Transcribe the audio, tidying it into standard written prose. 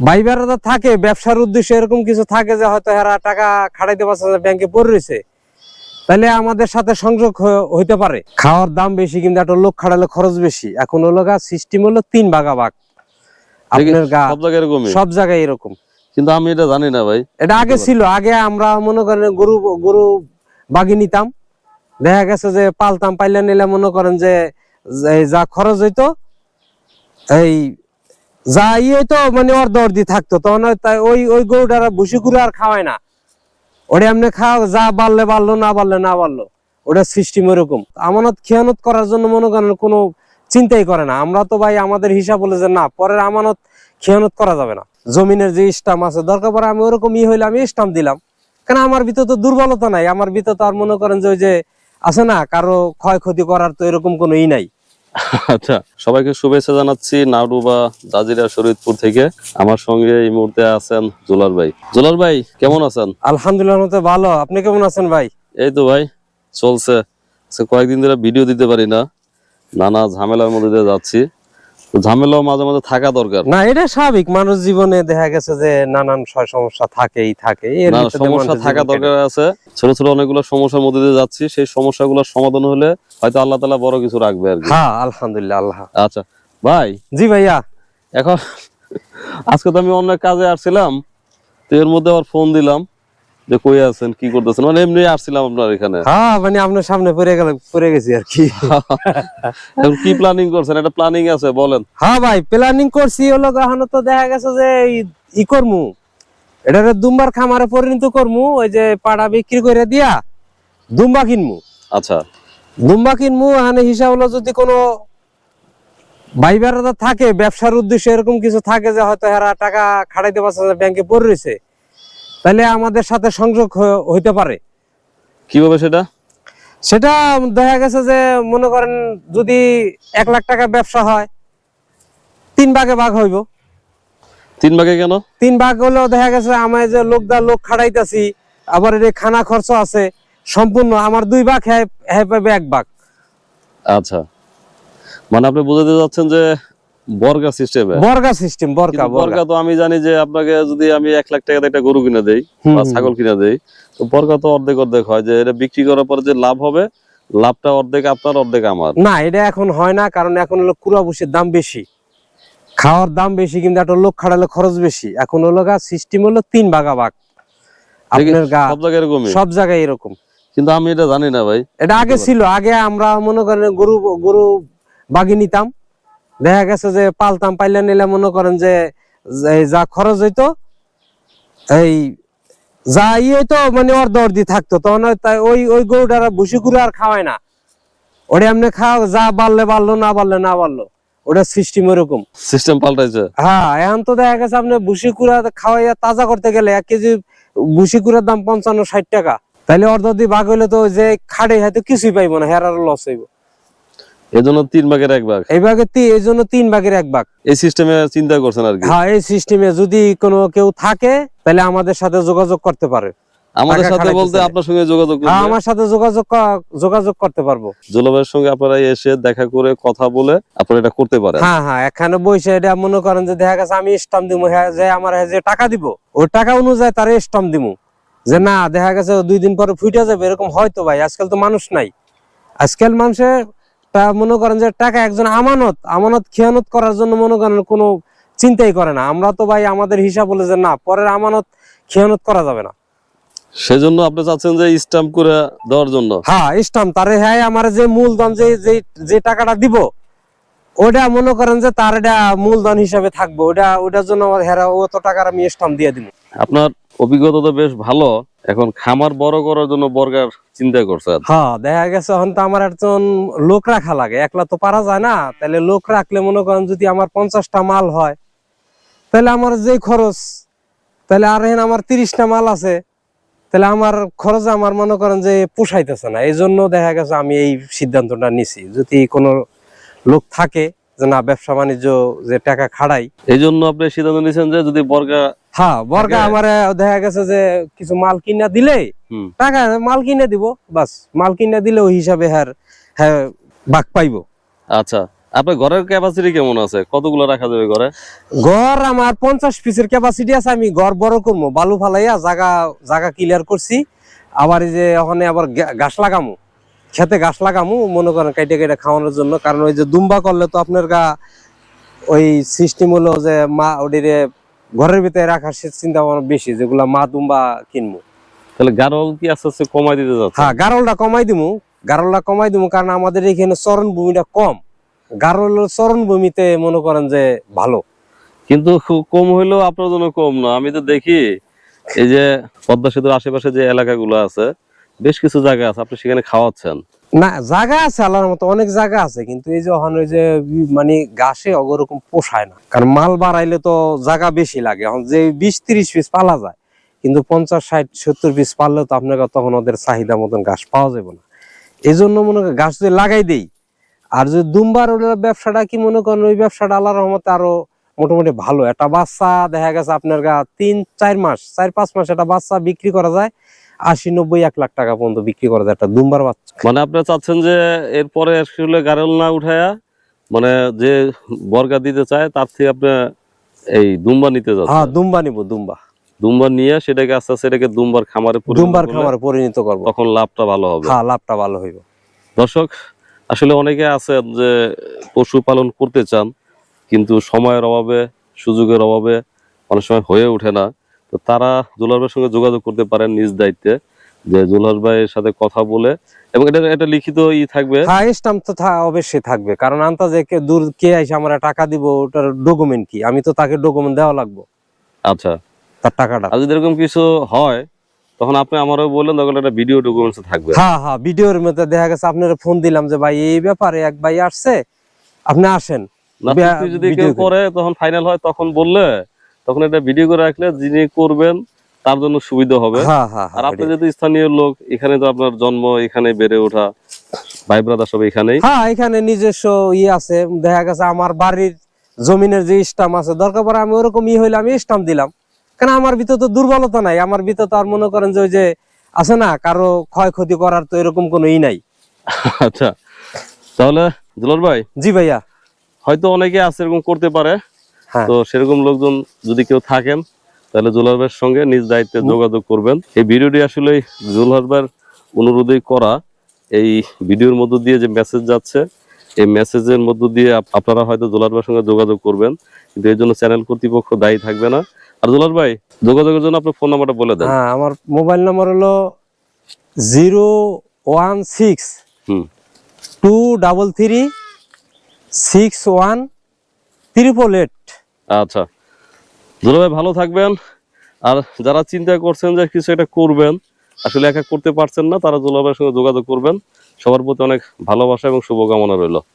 ভাই বেড়াদা থাকে ব্যবসার উদ্দেশ্যে, এরকম কিছু থাকে যে হয়তো এরা টাকা খাটাইতে পারছে না, ব্যাংকে পড়ে রয়েছে, তাহলে আমাদের সাথে সংযোগ হইতে পারে। খাওয়ার দাম বেশি কিন্তু একটা লোক খাটালে খরচ বেশি। এখন হলো সিস্টেম হলো 3 ভাগা ভাগ। আপনার সব জায়গায় এরকম, কিন্তু আমি এটা জানি না ভাই। এটা আগে ছিল। আগে আমরা মনে করেন গরু বাগি নিতাম, দেখা গেছে যে পালতাম, পাইলে নিলে মনে করেন যে যা খরচ হইতো, এই যা হইতো মানে অর্ধি থাকতো, তখন ওই গরুটারা ভুসি করে আর খাওয়ায় না, ওটা এমনি খাওয়া, যা বাড়লে বাড়লো, না বাড়লে না বাড়লো, ওটা সিস্টেম এরকম। আমানত খেয়ানত করার জন্য মনে করেন কোনো চিন্তাই করে না। আমরা তো ভাই আমাদের হিসাব বলে যে না, পরের আমানত খেয়ানত করা যাবে না। জমিনের যে স্টাম্প আছে, দরকার পরে আমি ওরকম হইলে আমি স্টাম্প দিলাম, কারণ আমার ভিতর তো দুর্বলতা নাই। আমার ভিতর তো আর মনে করেন যে ওই যে আছে না, কারো ক্ষয়ক্ষতি করার তো এরকম কোনো নাই। আচ্ছা, সবাইকে শুভেচ্ছা জানাচ্ছি নাউডুবা জাজিরা শরীয়তপুর থেকে। আমার সঙ্গে এই মুহূর্তে আছেন জোলার ভাই। জোলার ভাই কেমন আছেন? আলহামদুলিল্লাহ ভালো, আপনি কেমন আছেন ভাই? এই তো ভাই চলছে। কয়েকদিন ধরে ভিডিও দিতে পারি না, নানা ঝামেলার মধ্যে দিয়ে যাচ্ছি। ঝামেলাও মাঝে মাঝে থাকা দরকার। না, এটা স্বাভাবিক, মানুষ জীবনে দেখা গেছে যে নানান সমস্যা থাকেই থাকে, সমস্যা থাকা দরকার আছে। ছোট ছোট অনেকগুলো সমস্যার মধ্যে দিয়ে যাচ্ছি, সেই সমস্যাগুলোর সমাধান হলে হয়তো আল্লাহ তাআলা বড় কিছু রাখবে আর কি। হ্যাঁ আলহামদুলিল্লাহ। আল্লাহ। আচ্ছা ভাই। জি ভাইয়া। এখন আজকে তো আমি অন্য কাজে আসছিলাম, তো এর মধ্যে আবার ফোন দিলাম যে কই আছেন, কি করতেছেন, মানে এমনি আসছিলাম আপনার এখানে। হ্যাঁ মানে আপনার সামনে পড়ে গেছি আর কি। এখন কি প্ল্যানিং করছেন? একটা প্ল্যানিং আছে বলেন। হ্যাঁ ভাই প্ল্যানিং করছি, হলো এখন তো দেখা গেছে যে ই করমু, এটারে দুম্বার খামারে পরিণত করমু। ওই যে পাড়া বিক্রি করে দিয়া দুম্বা কিনমু। আচ্ছা, দুম্বা কিনমু। এখানে হিসাব হলো যদি কোনো ভাই বেড়াদা থাকে ব্যবসার উদ্দেশ্যে, এরকম কিছু থাকে যে হয়তো এরা টাকা খাটাইতে পারছে না, ব্যাংকে পড়ে রয়েছে, তাহলে আমাদের সাথে সংযোগ হইতে পারে। কিভাবে সেটা? সেটা দেখা গেছে যে মনে করেন যদি 1 লাখ টাকা ব্যবসা হয়, 3 ভাগে ভাগ হইব। 3 ভাগে কেন? 3 ভাগ হলেও দেখা গেছে আমার যে লোক খাটাইতেছি, আবার এর খানা খরচ আছে, সম্পূর্ণ আমার 2 ভাগ, হ্যাঁ পাবে 1 ভাগ। আচ্ছা, মানে আপনি বুঝাতে যাচ্ছেন যে বর্গা সিস্টেমে। বর্গা সিস্টেম। বর্গা তো আমি জানি যে আপনাকে যদি আমি 1 লাখ টাকা দিয়ে একটা গরু কিনে দেই বা ছাগল কিনে দেই, তো বর্গা তো অর্ধেক হয়, যে এটা বিক্রি করার পর যে লাভ হবে, লাভটা অর্ধেক আপনার অর্ধেক আমার। না, এটা এখন হয় না, কারণ এখন হলো কুড়া ভুষির দাম বেশি, খাওয়ার দাম বেশি, কিন্তু একটা লোক খাটালে খরচ বেশি। এখন হলো সিস্টেম হলো 3 ভাগা ভাগ। আপনার সব জায়গায় এরকম, কিন্তু আমি এটা জানি না ভাই। এটা আগে ছিল। আগে আমরা মনে করেন গরু বাগি নিতাম, দেখা গেছে যে পালতাম, পাইলে নিলে মনে করেন যে যা খরচ হইতো, এই যা হইতো মানে অর্ধি থাকতো, তখন ওই গরুটারা ভুসি করে আর খাওয়ায় না, ওটা এমনি খাওয়া, যা বাড়লে বাড়লো, না বাড়লে না বাড়লো, ওটা সিস্টেম এরকম। সিস্টেম পাল্টাইছে। হ্যাঁ, এখন তো দেখা গেছে আপনি ভুসি কুড়া খাওয়াইয়া তাজা করতে গেলে 1 কেজি ভুসি কুড়ার দাম 55-60 টাকা, তাইলে অর্ধি ভাগ হইলে তো যে খাড়ে হয়তো কিছুই পাইবো না, হেরার লস হইব। এজন্য 3 ভাগের 1 ভাগ। এই ভাগে এই জন্য 3 ভাগের 1 ভাগ। এই সিস্টেমে চিন্তা করছেন আর কি। হ্যাঁ, এই সিস্টেমে যদি কোনো কেউ থাকে তাহলে আমাদের সাথে যোগাযোগ করতে পারে। আমাদের সাথে বলতে আপনার সঙ্গে যোগাযোগ করতে? হ্যাঁ, আমার সাথে যোগাযোগ করতে পারবো। জুলাইয়ের সঙ্গে আপনারা এসে দেখা করে কথা বলে আপনারা এটা করতে পারেন। হ্যাঁ, এখানে বসে এটা মনে করেন যে দেখা গেছে আমি স্টাম্প দিমু, হ্যাঁ যে আমার যে টাকা দিব ওই টাকা অনুযায়ী তার স্টাম্প দিমু, যে না দেখা গেছে 2 দিন পরে ফুটে যাবে, এরকম হয়তো ভাই। আজকাল তো মানুষ নাই, আজকাল মানুষের মনে করেন যে টাকা একজন আমানত খেয়ানত করার জন্য মনে করেন কোনো চিন্তাই করে না। আমরা তো ভাই আমাদের হিসাব বলে যে না, পরের আমানত খেয়ানত করা যাবে না, সেজন্য আপনি চাচ্ছেন যে স্ট্যাম্প করে দেওয়ার জন্য। হ্যাঁ স্টাম্প তারে, হ্যাঁ আমার যে মূলধন যে টাকাটা দিব, ওটা মনে করেন যে তার এটা মূলধন হিসাবে থাকবে, ওটার জন্য হেরা অত টাকার আমি স্টাম্প দিয়ে দিব। আপনার অভিজ্ঞতা তো বেশ ভালো। এখন খামার বড় করার জন্য বর্গার চিন্তা করছেন? হ্যাঁ, দেখা গেছে এখন তো আমার একজন লোক রাখা লাগে, একলা তো পারা যায় না। তাহলে লোক রাখলে মনে করেন যদি আমার 50টা মাল হয়, তাহলে আমার যে খরচ, তাহলে আর আমার 30টা মাল আছে, তাহলে আমার খরচ আমার মনে করেন যে পোষাইতেছে না। এই জন্য দেখা গেছে আমি এই সিদ্ধান্তটা নিছি, যদি কোনো লোক থাকে যে না ব্যবসা বাণিজ্য যে টাকা খাড়াই, এই জন্য আপনি সিদ্ধান্ত নিয়েছেন যে যদি বর্গা। হ্যাঁ, বর্গা আমার দেখা গেছে যে কিছু মাল কিনা দিলে টাকা মাল কিনে দিব, বাস মাল কিনা দিলে ওই হিসাবে হ্যাঁ ভাগ পাইবো। আচ্ছা, আপনার ঘরের ক্যাপাসিটি কেমন আছে, কতগুলো রাখা যাবে ঘরে? ঘর আমার 50 পিসের ক্যাপাসিটি আছে। আমি ঘর বড় করবো, বালু ফালাইয়া জায়গা জায়গা ক্লিয়ার করছি। আবার এই যে ওখানে আবার ঘাস লাগামু, খেতে ঘাস লাগামু মনে করেন কেটে কেটে খাওয়ানোর জন্য। কারণ ওই যে দুম্বা করলে তো আপনার ওই সিস্টেম হলো যে মা ওটিরে ঘরের ভিতরে রাখার চিন্তা ভাবনা বেশি, যেগুলা মা দুম্বা কিনবো। তাহলে গারল কি আস্তে আস্তে কমাই দিতে যাচ্ছে? হ্যাঁ, গারলটা কমাই দিমু, কারণ আমাদের এখানে চরণ ভূমিটা কম। গারল চরণ ভূমিতে মনে করেন যে ভালো। কিন্তু খুব কম হইলেও আপনার জন্য কম না। আমি তো দেখি এই যে পদ্মা সেতুর আশেপাশে যে এলাকাগুলো আছে, বেশ কিছু জায়গা আছে আপনি সেখানে খাওয়াচ্ছেন। না, জায়গা আছে আল্লাহর মতো, অনেক জায়গা আছে, কিন্তু এই যে ওখানে ওই যে মানে ঘাসে ওরকম পোষায় না। কারণ মাল বাড়াইলে তো জায়গা বেশি লাগে। এখন যে 20-30 পিস পালা যায়, কিন্তু 50-60-70 পিস পারলেও তো আপনার তখন ওদের চাহিদা মতন ঘাস পাওয়া যাবে না। এই জন্য মনে করেন ঘাস যদি লাগাই দেই। আর যদি দুম্বার ব্যবসাটা কি মনে করেন, ওই ব্যবসাটা আল্লাহর রহমতে আরো মোটামুটি ভালো। একটা বাচ্চা দেখা গেছে আপনার 3-4 মাস 4-5 মাস একটা বাচ্চা বিক্রি করা যায় 80-90-1 লাখ টাকা পর্যন্ত বিক্রি করা যায় একটা দুম্বার বাচ্চা। মানে আপনি চাচ্ছেন যে এরপরে আসলে গারল না উঠায়া, মানে যে বর্গা দিতে চায় তার থেকে আপনি এই দুম্বা নিতে হ্যাঁ, যাচ্ছেন। দুম্বা নিবো, দুম্বা দুম্বা নিয়ে সেটাকে আস্তে আস্তে এটাকে দুম্বার খামারে পরিণত করবো। তখন লাভটা ভালো হবে। হ্যাঁ, লাভটা ভালো হইব। দর্শক, আসলে অনেকে আছেন যে পশুপালন করতে চান, কিন্তু সময়ের অভাবে, সুযোগের অভাবে অনেক সময় হয়ে ওঠে না। তো তারা জুলার ভাইয়ের সঙ্গে যোগাযোগ করতে পারেন নিজ দায়িত্বে, যে জুলার ভাইয়ের সাথে কথা বলে, এবং এটা লিখিত থাকবে। হ্যাঁ, স্ট্যাম্প তো অবশ্যই থাকবে, কারণ আন্তাজে দূর কে আইসে আমরা টাকা দিব, ওটার ডকুমেন্ট কি, আমি তো তাকে ডকুমেন্ট দেওয়া লাগবে আচ্ছা, তার টাকাটা। আর যদি এরকম কিছু হয় তখন আপনি আমারও বললেন, তখন একটা ভিডিও ডকুমেন্টস থাকবে। হ্যাঁ হ্যাঁ, ভিডিওর মধ্যে দেখা গেছে আপনার ফোন দিলাম যে ভাই এই ব্যাপারে এক ভাই আসছে, আপনি আসেন। না, চুক্তি যদি কেউ করে তখন ফাইনাল হয়, তখন বললে তখন এটা ভিডিও করে রাখলে যিনি করবেন তার জন্য সুবিধা হবে। হ্যাঁ হ্যাঁ, আর আপনি যেহেতু স্থানীয় লোক, এখানে তো আপনার জন্ম, এখানে বেড়ে ওঠা, ভাই ব্রাদার সব এখানেই। হ্যাঁ, এখানে নিজস্ব আছে। দেখা গেছে আমার বাড়ির জমিনের যে স্টাম্প আছে, দরকার পড়ে আমি ওরকম হইলে আমি স্টাম্প দিলাম। কারণ আমার ভিতর তো দুর্বলতা নাই, আমার ভিতর তো আর মনে করেন যে ওই যে আছে না, কারো ক্ষয়ক্ষতি করার তো এরকম কোনো নাই। আচ্ছা, তাহলে দুলাল ভাই, জি ভাইয়া। হয়তো অনেকে আছে এরকম করতে পারে। হ্যাঁ, তো সেরকম লোকজন যদি কেউ থাকেন, তাহলে জুলাল ভাইয়ের সঙ্গে নিজ দায়িত্বে যোগাযোগ করবেন। এই ভিডিওটি আসলে জুলাল ভাইয়ের অনুরোধেই করা। এই ভিডিওর মধ্য দিয়ে যে মেসেজ যাচ্ছে, এই মেসেজের মধ্য দিয়ে আপনারা হয়তো জুলাল ভাইয়ের সঙ্গে যোগাযোগ করবেন, কিন্তু এর জন্য চ্যানেল কর্তৃপক্ষ দায়ী থাকবে না। আর জুলাল ভাই, যোগাযোগের জন্য আপনার ফোন নাম্বারটা বলে দেন। হ্যাঁ, আমার মোবাইল নাম্বার হলো 016-233-61-888। আচ্ছা, জুলাল ভাই ভালো থাকবেন। আর যারা চিন্তা করছেন যে কিছু একটা করবেন, আসলে একা করতে পারছেন না, তারা জুলাল ভাইয়ের সঙ্গে যোগাযোগ করবেন। সবার প্রতি অনেক ভালোবাসা এবং শুভকামনা রইল।